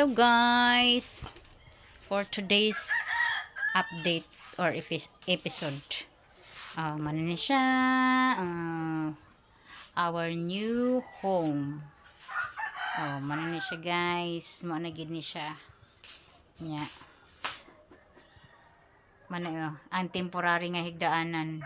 Hello guys, for today's update or episode, ano na siya, our new home. Ano na siya guys, mo na gid ni siya nya. Ang temporary nga higdaanan,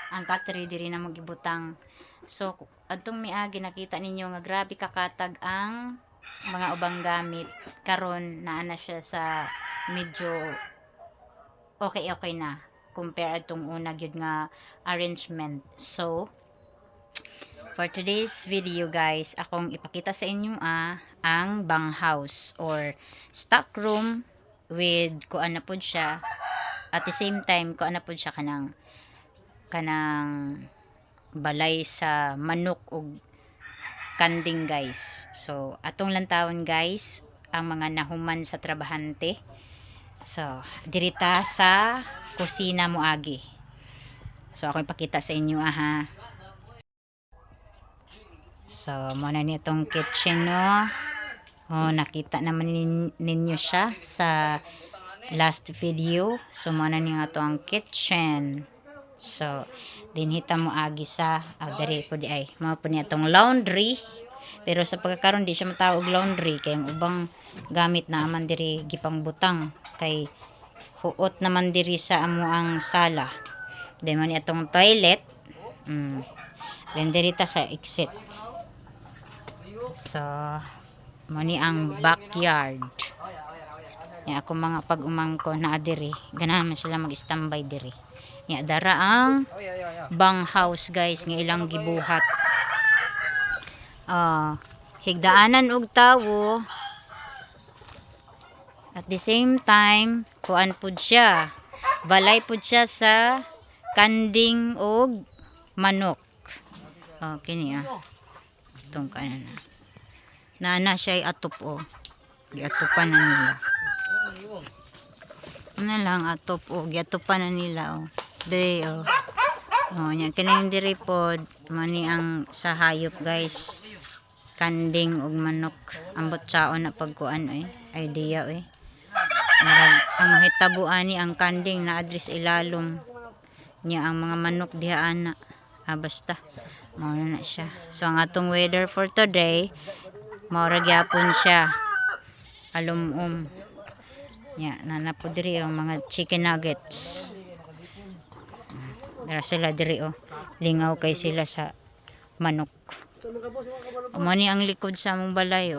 ang katri diri na magibutang. So adtong miagi nakita ninyo nga grabe kakatag ang mga ubang gamit karon naana siya sa medyo okay na compare atong una gyud nga arrangement. So for today's video guys, akong ipakita sa inyo ang bang house or stock room with kuan na pud siya, at the same time kuan na pud siya kanang balay sa manok ug kanding guys. So atong lantawon guys ang mga nahuman sa trabahante. So dirita sa kusina mo agi. So ako ipakita sa inyo ha. So muna ni itong kitchen no. Nakita naman ninyo siya sa last video. So muna ni ato ang kitchen. So dinhita mo agi sa diri po di ay mao po niya tong laundry, pero sa pagkakaroon di siya matawag laundry kay ang ubang gamit na aman diri gipang butang kay huot naman diri sa amo ang sala. Then man itong toilet, then dirita sa exit. So mo ni ang backyard ya. Ako mga pag umangko na diri ganahan man sila mag-standby diri ya. Dara ang bang house guys nga ilang gibuhat, higdaanan og tawo, at the same time kuan pud siya, balay pud siya sa kanding og manok. Kini itong kanan na siya ay atop giatupan na nila na lang atop giatupan na nila day nya kining diri pod mani ang sa hayop guys, kanding ug manok. Ambot saon na pagkuan idea ang mahitabo ani ang kanding na address ilalom nya, ang mga manok diha ana basta mao na siya. So ang atong weather for today mao ra gyapon siya alum nya. Nana po diri ang mga chicken nuggets. Dara sila diri lingaw kay sila sa manok. Mo ni ang likod sa among balay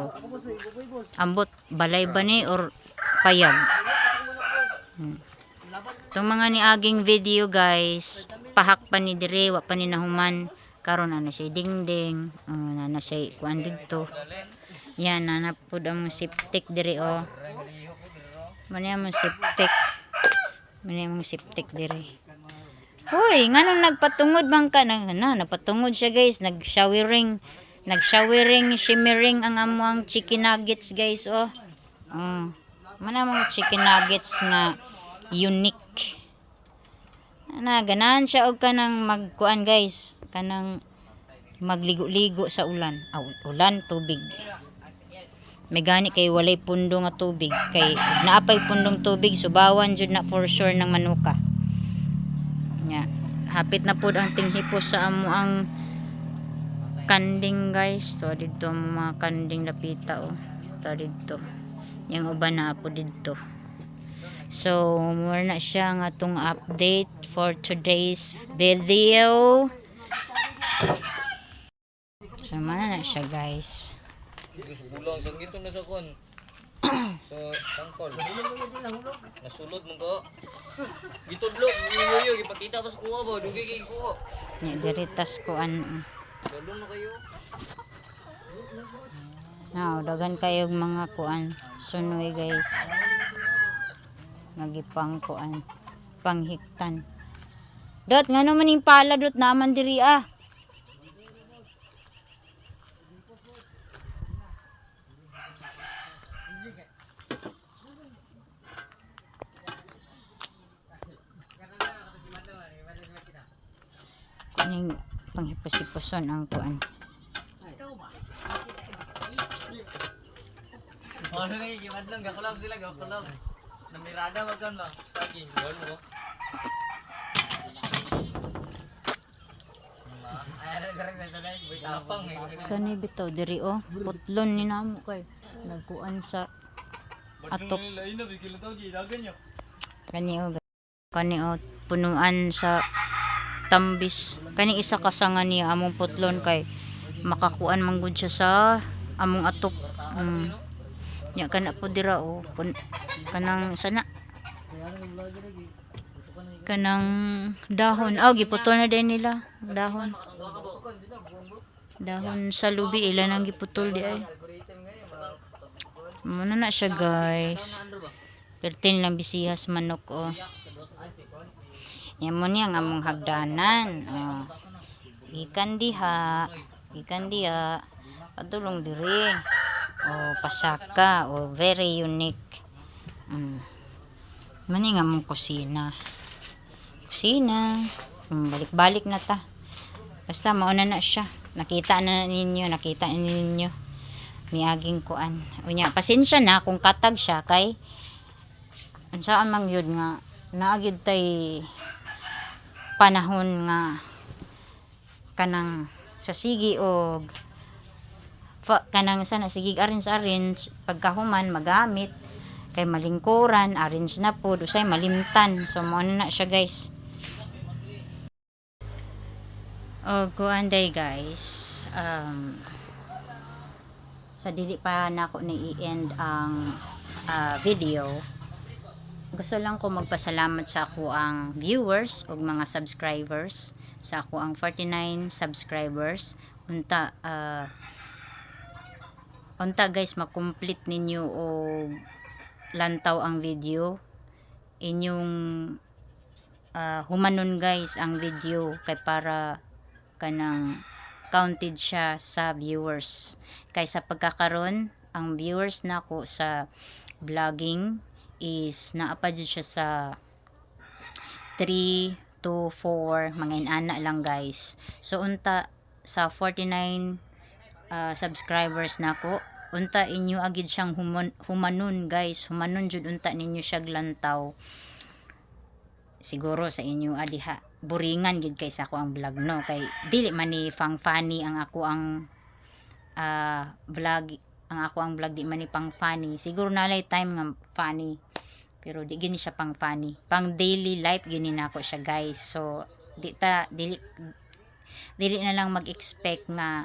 ambot balay ba ni or payag. Itong mga niaging video guys, pahak pa ni diri, wa pa ni nahuman. Karon ana siya dingding, nana siya kuan didto. Yan nana pud ang septic diri Mani ang septic diri. Hoy, nganong nagpatungod man ka? Napatungod siya guys, nag-showering, shimmering ang among chicken nuggets guys Mana mga chicken nuggets nga unique. Ganahan siya og kanang magkuan guys, kanang magligo-ligo sa ulan. Tubig. May gani kay walay pundo nga tubig, kay naapay pundong tubig subawan jud na for sure ng manuka. Nya, hapit na pud ang tinghipos sa amo ang kanding guys. So didto ang mga kanding lapita to didto. Yang uban na po didto. So more na siya nga atong update for today's video. So man na siya guys. Bulang sang gito na sa kon. So tangkol. Nasulod mo ko. Gitudlok yo gipakita pa sa kuha ba dugi kay kuha. Nya diritas ko Dalon na kayo. dagan kayo mga kuan sunoy guys. Nagipang kuan panghiktan. Dot ngano man ning pala dot naman diri ning panghipos-hiposon ang kuan. Ano na ikimadlang gakulab sila gakulab. Namirada wag kan ba? Saging gawon mo. Tapang Kani bitaw diri oh. Putlon ni namo kay nagkuan sa atok. Kani oh. Kani oh punuan sa tambis. Kani isa kasangan niya among putlon kay makakuan man gud siya sa among atok. Nya kana po dira oh. Kanang sana kanang dahon. Oh, giputol na din nila. Dahon. Dahon sa lubi ila nang giputol di ay. Muna na siya guys. Pertin lang bisihas manok oh. Yan mo niya nga mong hagdanan. Oh. Ikan diha. Ikan diha. Padulong diri. Oh, pasaka. Oh, very unique. Mani nga mong kusina. Kusina. Balik-balik na ta. Basta mauna na siya. Nakita ninyo. Miaging kuan. Unya, pasensya na kung katag siya kay saan man yun nga naagid tay panahon nga kanang sa sigi og kanang sana sigig arrange pagkahuman magamit kay malingkuran arrange na po usay malimtan so mo na siya guys. O kuan day guys, sa dili pa nako ni i-end ang video, gusto lang ko magpasalamat sa ako ang viewers o mga subscribers, sa ako ang 49 subscribers. Unta guys, makomplete ninyo o lantaw ang video inyong humanon guys ang video kay para kanang counted siya sa viewers. Kay sa pagkakaroon ang viewers nako sa vlogging is naapa jud siya sa 3 to 4 mga inana lang guys. So unta sa 49 subscribers nako, unta inyo agid siyang humanon guys. Humanon jud unta ninyo siya glantaw. Siguro sa inyo adiha buringan gid kay sa ako ang vlog no, kay dili man ni pang funny ang ako ang vlog. Ang ako ang vlog di man ni pang funny. Siguro nalay time nga funny, pero di gini siya pang funny, pang daily life gini nako siya guys. So dili na lang mag-expect nga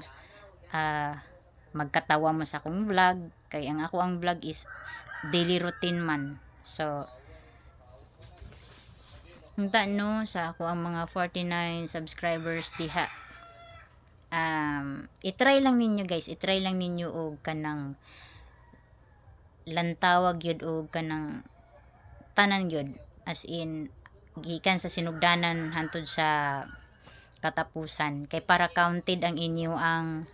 magkatawa mo sa akong vlog, kay ang ako ang vlog is daily routine man. So unta no sa ako ang mga 49 subscribers diha, i-try lang ninyo guys, i-try lang ninyo og kanang lantawag yun og kanang tanan yun, as in gikan sa sinugdanan hantod sa katapusan, kay para counted ang inyo ang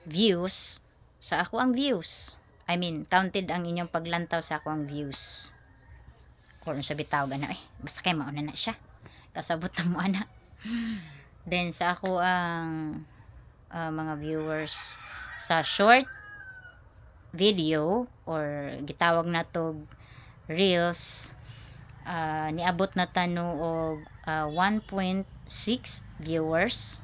views sa ako ang views. I mean counted ang inyong paglantaw sa ako ang views. Kung sa bitaw gana basta kay mauna na siya kasabot na mo ana. Then sa ako ang mga viewers sa short video or gitawag na to reels, niabot na tano og 1.6 viewers,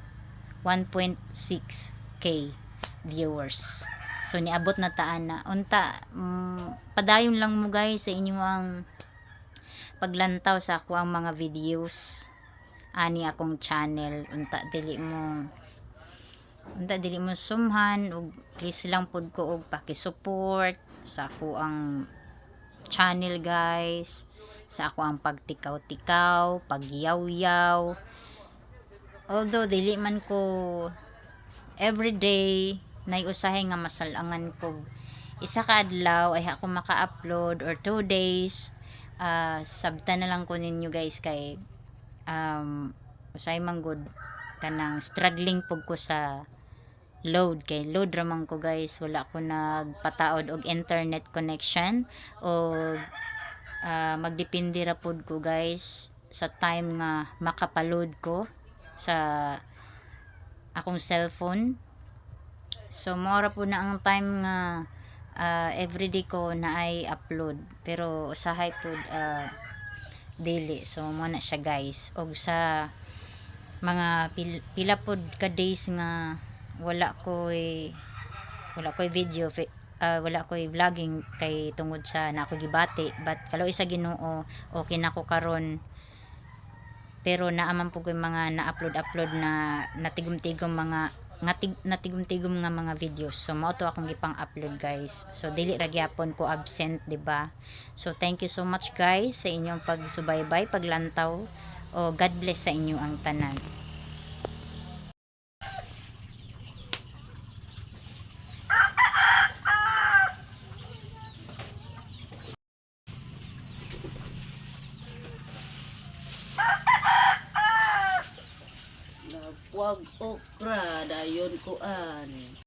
1.6k viewers. So niabot na taan na unta. Padayon lang mo guys sa inyo ang paglantaw sa ako ang mga videos ani akong channel. Unta dili mo sumhan og please lang pod ko og paki-support sa ako ang channel guys, sa ako ang pagtikaw-tikaw, pagyaw-yaw. Although dili man ko everyday nay usahay nga masalangan ko isa ka adlaw ay ako maka-upload or 2 days, sabta na lang ko ninyo guys kay usay man good kanang struggling pug ko sa load, kay load ramang ko guys, wala ko nagpataod og internet connection o magdepende ra pud ko guys sa time nga makapaload ko sa akong cellphone. So mora po na ang time nga everyday ko na ay upload, pero usahay pod daily. So mo na siya guys, og sa mga pila pod ka days nga wala ko'y video, wala ko'y vlogging kay tungod sa na ako gibati, but kaloy sa Ginoo okay na ko karon. Pero naaman po ko yung mga na-upload na natigom-tigom natigom-tigom nga mga videos. So mao to akong gipang-upload guys. So dili ra gyapon ko absent, 'di ba? So thank you so much guys sa inyong pagsubaybay, paglantaw. O God bless sa inyo ang tanan. Nagpuag okra dayon kuan.